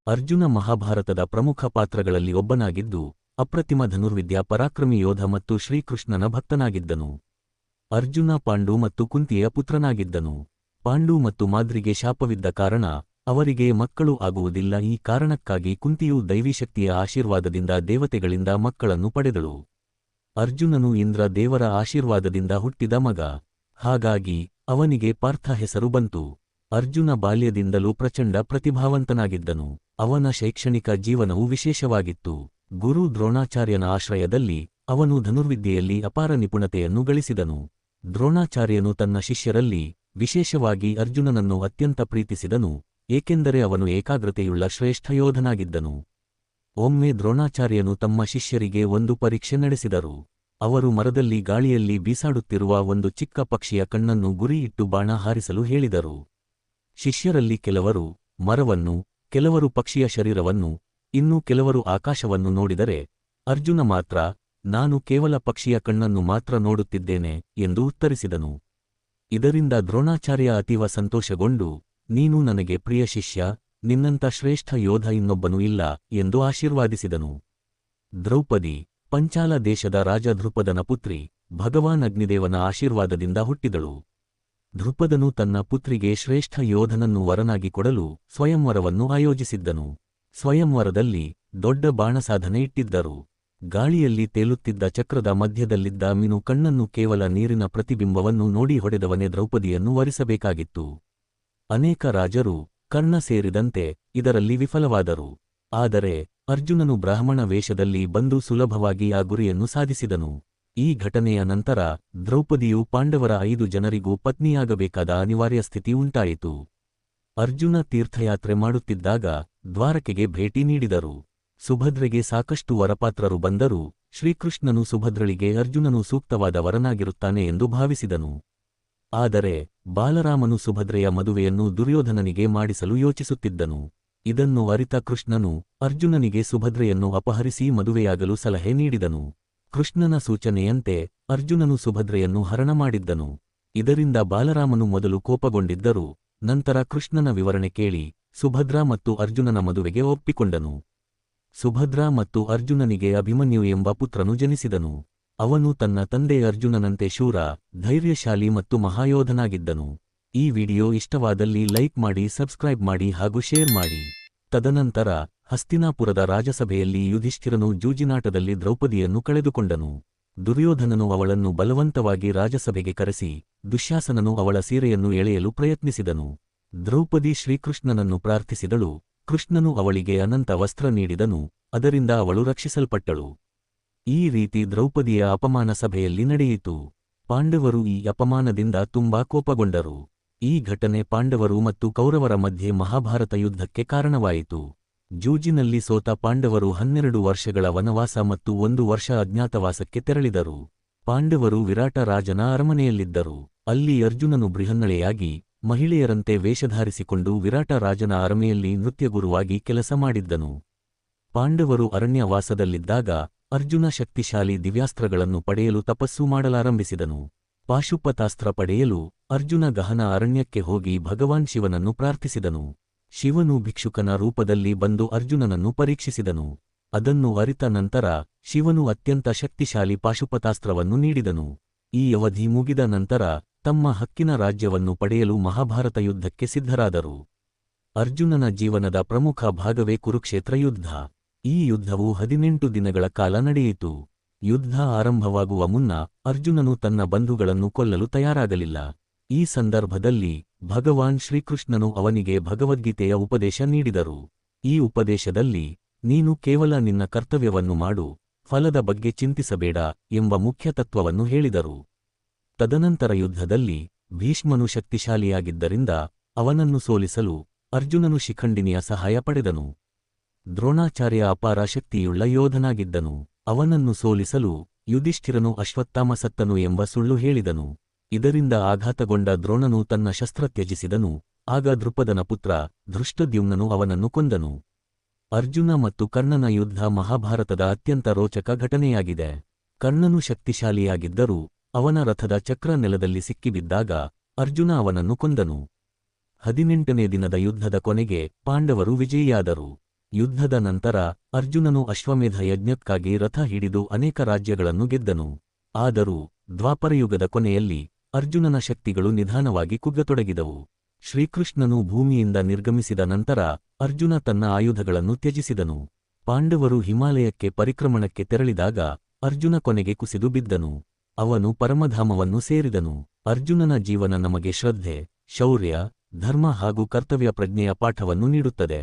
ಅರ್ಜುನ ಮಹಾಭಾರತದ ಪ್ರಮುಖ ಪಾತ್ರಗಳಲ್ಲಿ ಒಬ್ಬನಾಗಿದ್ದು, ಅಪ್ರತಿಮ ಧನುರ್ವಿದ್ಯಾ ಪರಾಕ್ರಮಿ ಯೋಧ ಮತ್ತು ಶ್ರೀಕೃಷ್ಣನ ಭಕ್ತನಾಗಿದ್ದನು. ಅರ್ಜುನ ಪಾಂಡು ಮತ್ತು ಕುಂತಿಯ ಪುತ್ರನಾಗಿದ್ದನು. ಪಾಂಡು ಮತ್ತು ಮಾದ್ರಿಗೆ ಶಾಪವಿದ್ದ ಕಾರಣ ಅವರಿಗೆ ಮಕ್ಕಳು ಆಗುವುದಿಲ್ಲ. ಈ ಕಾರಣಕ್ಕಾಗಿ ಕುಂತಿಯು ದೈವೀಶಕ್ತಿಯ ಆಶೀರ್ವಾದದಿಂದ ದೇವತೆಗಳಿಂದ ಮಕ್ಕಳನ್ನು ಪಡೆದಳು. ಅರ್ಜುನನು ಇಂದ್ರ ದೇವರ ಆಶೀರ್ವಾದದಿಂದ ಹುಟ್ಟಿದ ಮಗ. ಹಾಗಾಗಿ ಅವನಿಗೆ ಪಾರ್ಥ ಹೆಸರು ಬಂತು. ಅರ್ಜುನ ಬಾಲ್ಯದಿಂದಲೂ ಪ್ರಚಂಡ ಪ್ರತಿಭಾವಂತನಾಗಿದ್ದನು. ಅವನ ಶೈಕ್ಷಣಿಕ ಜೀವನವು ವಿಶೇಷವಾಗಿತ್ತು. ಗುರು ದ್ರೋಣಾಚಾರ್ಯನ ಆಶ್ರಯದಲ್ಲಿ ಅವನು ಧನುರ್ವಿದ್ಯೆಯಲ್ಲಿ ಅಪಾರ ನಿಪುಣತೆಯನ್ನು ಗಳಿಸಿದನು. ದ್ರೋಣಾಚಾರ್ಯನು ತನ್ನ ಶಿಷ್ಯರಲ್ಲಿ ವಿಶೇಷವಾಗಿ ಅರ್ಜುನನನ್ನು ಅತ್ಯಂತ ಪ್ರೀತಿಸಿದನು, ಏಕೆಂದರೆ ಅವನು ಏಕಾಗ್ರತೆಯುಳ್ಳ ಶ್ರೇಷ್ಠ ಯೋಧನಾಗಿದ್ದನು. ಒಮ್ಮೆ ದ್ರೋಣಾಚಾರ್ಯನು ತಮ್ಮ ಶಿಷ್ಯರಿಗೆ ಒಂದು ಪರೀಕ್ಷೆ ನಡೆಸಿದರು. ಅವರು ಮರದಲ್ಲಿ ಗಾಳಿಯಲ್ಲಿ ಬೀಸಾಡುತ್ತಿರುವ ಒಂದು ಚಿಕ್ಕ ಪಕ್ಷಿಯ ಕಣ್ಣನ್ನು ಗುರಿಯಿಟ್ಟು ಬಾಣ ಹಾರಿಸಲು ಹೇಳಿದರು. ಶಿಷ್ಯರಲ್ಲಿ ಕೆಲವರು ಮರವನ್ನು, ಕೆಲವರು ಪಕ್ಷಿಯ ಶರೀರವನ್ನು, ಇನ್ನೂ ಕೆಲವರು ಆಕಾಶವನ್ನು ನೋಡಿದರೆ, ಅರ್ಜುನ ಮಾತ್ರ ನಾನು ಕೇವಲ ಪಕ್ಷಿಯ ಕಣ್ಣನ್ನು ಮಾತ್ರ ನೋಡುತ್ತಿದ್ದೇನೆ ಎಂದು ಉತ್ತರಿಸಿದನು. ಇದರಿಂದ ದ್ರೋಣಾಚಾರ್ಯ ಅತೀವ ಸಂತೋಷಗೊಂಡು, ನೀನು ನನಗೆ ಪ್ರಿಯ ಶಿಷ್ಯ, ನಿನ್ನಂಥ ಶ್ರೇಷ್ಠ ಯೋಧ ಇನ್ನೊಬ್ಬನೂ ಇಲ್ಲ ಎಂದು ಆಶೀರ್ವಾದಿಸಿದನು. ದ್ರೌಪದಿ ಪಂಚಾಲ ದೇಶದ ರಾಜ ಧೃಪದನ ಪುತ್ರಿ, ಭಗವಾನ್ ಅಗ್ನಿದೇವನ ಆಶೀರ್ವಾದದಿಂದ ಹುಟ್ಟಿದಳು. ಧೃಪದನು ತನ್ನ ಪುತ್ರಿಗೆ ಶ್ರೇಷ್ಠ ಯೋಧನನ್ನು ವರನಾಗಿ ಕೊಡಲು ಸ್ವಯಂವರವನ್ನು ಆಯೋಜಿಸಿದ್ದನು. ಸ್ವಯಂವರದಲ್ಲಿ ದೊಡ್ಡ ಬಾಣಸಾಧನೆ ಇಟ್ಟಿದ್ದರು. ಗಾಳಿಯಲ್ಲಿ ತೇಲುತ್ತಿದ್ದ ಚಕ್ರದ ಮಧ್ಯದಲ್ಲಿದ್ದ ಮೀನು ಕಣ್ಣನ್ನು ಕೇವಲ ನೀರಿನ ಪ್ರತಿಬಿಂಬವನ್ನು ನೋಡಿ ಹೊಡೆದವನೇ ದ್ರೌಪದಿಯನ್ನು ವರಿಸಬೇಕಾಗಿತ್ತು. ಅನೇಕ ರಾಜರು, ಕರ್ಣ ಸೇರಿದಂತೆ, ಇದರಲ್ಲಿ ವಿಫಲವಾದರು. ಆದರೆ ಅರ್ಜುನನು ಬ್ರಾಹ್ಮಣ ವೇಷದಲ್ಲಿ ಬಂದು ಸುಲಭವಾಗಿ ಆ ಗುರಿಯನ್ನು ಸಾಧಿಸಿದನು. ಈ ಘಟನೆಯ ನಂತರ ದ್ರೌಪದಿಯು ಪಾಂಡವರ 5 ಜನರಿಗೂ ಪತ್ನಿಯಾಗಬೇಕಾದ ಅನಿವಾರ್ಯ ಸ್ಥಿತಿ ಉಂಟಾಯಿತು. ಅರ್ಜುನ ತೀರ್ಥಯಾತ್ರೆ ಮಾಡುತ್ತಿದ್ದಾಗ ದ್ವಾರಕೆಗೆ ಭೇಟಿ ನೀಡಿದರು. ಸುಭದ್ರೆಗೆ ಸಾಕಷ್ಟು ವರಪಾತ್ರರು ಬಂದರೂ ಶ್ರೀಕೃಷ್ಣನು ಸುಭದ್ರಳಿಗೆ ಅರ್ಜುನನು ಸೂಕ್ತವಾದ ವರನಾಗಿರುತ್ತಾನೆ ಎಂದು ಭಾವಿಸಿದನು. ಆದರೆ ಬಾಲರಾಮನು ಸುಭದ್ರೆಯ ಮದುವೆಯನ್ನು ದುರ್ಯೋಧನನಿಗೆ ಮಾಡಿಸಲು ಯೋಚಿಸುತ್ತಿದ್ದನು. ಇದನ್ನು ಅರಿತ ಕೃಷ್ಣನು ಅರ್ಜುನನಿಗೆ ಸುಭದ್ರೆಯನ್ನು ಅಪಹರಿಸಿ ಮದುವೆಯಾಗಲು ಸಲಹೆ ನೀಡಿದನು. ಕೃಷ್ಣನ ಸೂಚನೆಯಂತೆ ಅರ್ಜುನನು ಸುಭದ್ರೆಯನ್ನು ಹರಣ ಮಾಡಿದ್ದನು. ಇದರಿಂದ ಬಾಲರಾಮನು ಮೊದಲು ಕೋಪಗೊಂಡಿದ್ದರೂ ನಂತರ ಕೃಷ್ಣನ ವಿವರಣೆ ಕೇಳಿ ಸುಭದ್ರಾ ಮತ್ತು ಅರ್ಜುನನ ಮದುವೆಗೆ ಒಪ್ಪಿಕೊಂಡನು. ಸುಭದ್ರಾ ಮತ್ತು ಅರ್ಜುನನಿಗೆ ಅಭಿಮನ್ಯು ಎಂಬ ಪುತ್ರನು ಜನಿಸಿದನು. ಅವನು ತನ್ನ ತಂದೆ ಅರ್ಜುನನಂತೆ ಶೂರ, ಧೈರ್ಯಶಾಲಿ ಮತ್ತು ಮಹಾಯೋಧನಾಗಿದ್ದನು. ಈ ವಿಡಿಯೋ ಇಷ್ಟವಾದಲ್ಲಿ ಲೈಕ್ ಮಾಡಿ, ಸಬ್ಸ್ಕ್ರೈಬ್ ಮಾಡಿ ಹಾಗೂ ಶೇರ್ ಮಾಡಿ. ತದನಂತರ ಹಸ್ತಿನಾಪುರದ ರಾಜಸಭೆಯಲ್ಲಿ ಯುಧಿಷ್ಠಿರನು ಜೂಜಿನಾಟದಲ್ಲಿ ದ್ರೌಪದಿಯನ್ನು ಕಳೆದುಕೊಂಡನು. ದುರ್ಯೋಧನನು ಅವಳನ್ನು ಬಲವಂತವಾಗಿ ರಾಜಸಭೆಗೆ ಕರೆಸಿ ದುಶ್ಯಾಸನನು ಅವಳ ಸೀರೆಯನ್ನು ಎಳೆಯಲು ಪ್ರಯತ್ನಿಸಿದನು. ದ್ರೌಪದಿ ಶ್ರೀಕೃಷ್ಣನನ್ನು ಪ್ರಾರ್ಥಿಸಿದಳು. ಕೃಷ್ಣನು ಅವಳಿಗೆ ಅನಂತ ವಸ್ತ್ರ ನೀಡಿದನು, ಅದರಿಂದ ಅವಳು ರಕ್ಷಿಸಲ್ಪಟ್ಟಳು. ಈ ರೀತಿ ದ್ರೌಪದಿಯ ಅಪಮಾನ ಸಭೆಯಲ್ಲಿ ನಡೆಯಿತು. ಪಾಂಡವರು ಈ ಅಪಮಾನದಿಂದ ತುಂಬಾ ಕೋಪಗೊಂಡರು. ಈ ಘಟನೆ ಪಾಂಡವರು ಮತ್ತು ಕೌರವರ ಮಧ್ಯೆ ಮಹಾಭಾರತ ಯುದ್ಧಕ್ಕೆ ಕಾರಣವಾಯಿತು. ಜೂಜಿನಲ್ಲಿ ಸೋತ ಪಾಂಡವರು 12 ವರ್ಷಗಳ ವನವಾಸ ಮತ್ತು 1 ವರ್ಷ ಅಜ್ಞಾತವಾಸಕ್ಕೆ ತೆರಳಿದರು. ಪಾಂಡವರು ವಿರಾಟ ರಾಜನ ಅರಮನೆಯಲ್ಲಿದ್ದರು. ಅಲ್ಲಿ ಅರ್ಜುನನು ಬೃಹನ್ನಳೆಯಾಗಿ ಮಹಿಳೆಯರಂತೆ ವೇಷಧಾರಿಸಿಕೊಂಡು ವಿರಾಟ ರಾಜನ ಅರಮನೆಯಲ್ಲಿ ನೃತ್ಯಗುರುವಾಗಿ ಕೆಲಸ ಮಾಡಿದ್ದನು. ಪಾಂಡವರು ಅರಣ್ಯವಾಸದಲ್ಲಿದ್ದಾಗ ಅರ್ಜುನ ಶಕ್ತಿಶಾಲಿ ದಿವ್ಯಾಸ್ತ್ರಗಳನ್ನು ಪಡೆಯಲು ತಪಸ್ಸು ಮಾಡಲಾರಂಭಿಸಿದನು. ಪಾಶುಪತಾಸ್ತ್ರ ಪಡೆಯಲು ಅರ್ಜುನ ಗಹನ ಅರಣ್ಯಕ್ಕೆ ಹೋಗಿ ಭಗವಾನ್ ಶಿವನನ್ನು ಪ್ರಾರ್ಥಿಸಿದನು. ಶಿವನು ಭಿಕ್ಷುಕನ ರೂಪದಲ್ಲಿ ಬಂದು ಅರ್ಜುನನನ್ನು ಪರೀಕ್ಷಿಸಿದನು. ಅದನ್ನು ಅರಿತ ನಂತರ ಶಿವನು ಅತ್ಯಂತ ಶಕ್ತಿಶಾಲಿ ಪಾಶುಪತಾಸ್ತ್ರವನ್ನು ನೀಡಿದನು. ಈ ಅವಧಿ ಮುಗಿದ ನಂತರ ತಮ್ಮ ಹಕ್ಕಿನ ರಾಜ್ಯವನ್ನು ಪಡೆಯಲು ಮಹಾಭಾರತ ಯುದ್ಧಕ್ಕೆ ಸಿದ್ಧರಾದರು. ಅರ್ಜುನನ ಜೀವನದ ಪ್ರಮುಖ ಭಾಗವೇ ಕುರುಕ್ಷೇತ್ರ ಯುದ್ಧ. ಈ ಯುದ್ಧವು 18 ದಿನಗಳ ಕಾಲ ನಡೆಯಿತು. ಯುದ್ಧ ಆರಂಭವಾಗುವ ಮುನ್ನ ಅರ್ಜುನನು ತನ್ನ ಬಂಧುಗಳನ್ನು ಕೊಲ್ಲಲು ತಯಾರಾಗಲಿಲ್ಲ. ಈ ಸಂದರ್ಭದಲ್ಲಿ ಭಗವಾನ್ ಶ್ರೀಕೃಷ್ಣನು ಅವನಿಗೆ ಭಗವದ್ಗೀತೆಯ ಉಪದೇಶ ನೀಡಿದರು. ಈ ಉಪದೇಶದಲ್ಲಿ ನೀನು ಕೇವಲ ನಿನ್ನ ಕರ್ತವ್ಯವನ್ನು ಮಾಡು, ಫಲದ ಬಗ್ಗೆ ಚಿಂತಿಸಬೇಡ ಎಂಬ ಮುಖ್ಯ ತತ್ವವನ್ನು ಹೇಳಿದರು. ತದನಂತರ ಯುದ್ಧದಲ್ಲಿ ಭೀಷ್ಮನು ಶಕ್ತಿಶಾಲಿಯಾಗಿದ್ದರಿಂದ ಅವನನ್ನು ಸೋಲಿಸಲು ಅರ್ಜುನನು ಶಿಖಂಡಿನಿಯ ಸಹಾಯ ಪಡೆದನು. ದ್ರೋಣಾಚಾರ್ಯ ಅಪಾರ ಶಕ್ತಿಯುಳ್ಳ ಯೋಧನಾಗಿದ್ದನು. ಅವನನ್ನು ಸೋಲಿಸಲು ಯುಧಿಷ್ಠಿರನು ಅಶ್ವತ್ಥಾಮ ಸತ್ತನು ಎಂಬ ಸುಳ್ಳು ಹೇಳಿದನು. ಇದರಿಂದ ಆಘಾತಗೊಂಡ ದ್ರೋಣನು ತನ್ನ ಶಸ್ತ್ರ ತ್ಯಜಿಸಿದನು. ಆಗ ದ್ರುಪದನ ಪುತ್ರ ಧೃಷ್ಟದ್ಯುಮ್ನನು ಅವನನ್ನು ಕೊಂದನು. ಅರ್ಜುನ ಮತ್ತು ಕರ್ಣನ ಯುದ್ಧ ಮಹಾಭಾರತದ ಅತ್ಯಂತ ರೋಚಕ ಘಟನೆಯಾಗಿದೆ. ಕರ್ಣನು ಶಕ್ತಿಶಾಲಿಯಾಗಿದ್ದರೂ ಅವನ ರಥದ ಚಕ್ರ ನೆಲದಲ್ಲಿ ಸಿಕ್ಕಿಬಿದ್ದಾಗ ಅರ್ಜುನ ಅವನನ್ನು ಕೊಂದನು. 18ನೇ ದಿನದ ಯುದ್ಧದ ಕೊನೆಗೆ ಪಾಂಡವರು ವಿಜಯಿಯಾದರು. ಯುದ್ಧದ ನಂತರ ಅರ್ಜುನನು ಅಶ್ವಮೇಧ ಯಜ್ಞಕ್ಕಾಗಿ ರಥ ಹಿಡಿದು ಅನೇಕ ರಾಜ್ಯಗಳನ್ನು ಗೆದ್ದನು. ಆದರೂ ದ್ವಾಪರಯುಗದ ಕೊನೆಯಲ್ಲಿ ಅರ್ಜುನನ ಶಕ್ತಿಗಳು ನಿಧಾನವಾಗಿ ಕುಗ್ಗತೊಡಗಿದವು. ಶ್ರೀಕೃಷ್ಣನು ಭೂಮಿಯಿಂದ ನಿರ್ಗಮಿಸಿದ ನಂತರ ಅರ್ಜುನ ತನ್ನ ಆಯುಧಗಳನ್ನು ತ್ಯಜಿಸಿದನು. ಪಾಂಡವರು ಹಿಮಾಲಯಕ್ಕೆ ಪರಿಕ್ರಮಣಕ್ಕೆ ತೆರಳಿದಾಗ ಅರ್ಜುನ ಕೊನೆಗೆ ಕುಸಿದು ಬಿದ್ದನು. ಅವನು ಪರಮಧಾಮವನ್ನು ಸೇರಿದನು. ಅರ್ಜುನನ ಜೀವನ ನಮಗೆ ಶ್ರದ್ಧೆ, ಶೌರ್ಯ, ಧರ್ಮ ಹಾಗೂ ಕರ್ತವ್ಯ ಪ್ರಜ್ಞೆಯ ಪಾಠವನ್ನು ನೀಡುತ್ತದೆ.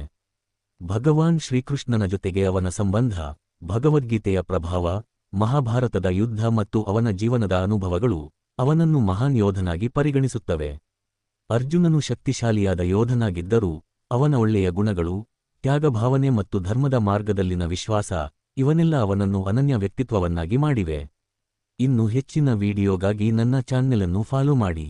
ಭಗವಾನ್ ಶ್ರೀಕೃಷ್ಣನ ಜೊತೆಗೆ ಅವನ ಸಂಬಂಧ, ಭಗವದ್ಗೀತೆಯ ಪ್ರಭಾವ, ಮಹಾಭಾರತದ ಯುದ್ಧ ಮತ್ತು ಅವನ ಜೀವನದ ಅನುಭವಗಳು ಅವನನ್ನು ಮಹಾನ್ ಯೋಧನಾಗಿ ಪರಿಗಣಿಸುತ್ತವೆ. ಅರ್ಜುನನು ಶಕ್ತಿಶಾಲಿಯಾದ ಯೋಧನಾಗಿದ್ದರೂ ಅವನ ಒಳ್ಳೆಯ ಗುಣಗಳು, ತ್ಯಾಗಭಾವನೆ ಮತ್ತು ಧರ್ಮದ ಮಾರ್ಗದಲ್ಲಿನ ವಿಶ್ವಾಸ ಇವನೆಲ್ಲ ಅವನನ್ನು ಅನನ್ಯ ವ್ಯಕ್ತಿತ್ವವನ್ನಾಗಿ ಮಾಡಿವೆ. ಇನ್ನು ಹೆಚ್ಚಿನ ವಿಡಿಯೋಗಾಗಿ ನನ್ನ ಚಾನೆಲ್ ಅನ್ನು ಫಾಲೋ ಮಾಡಿ.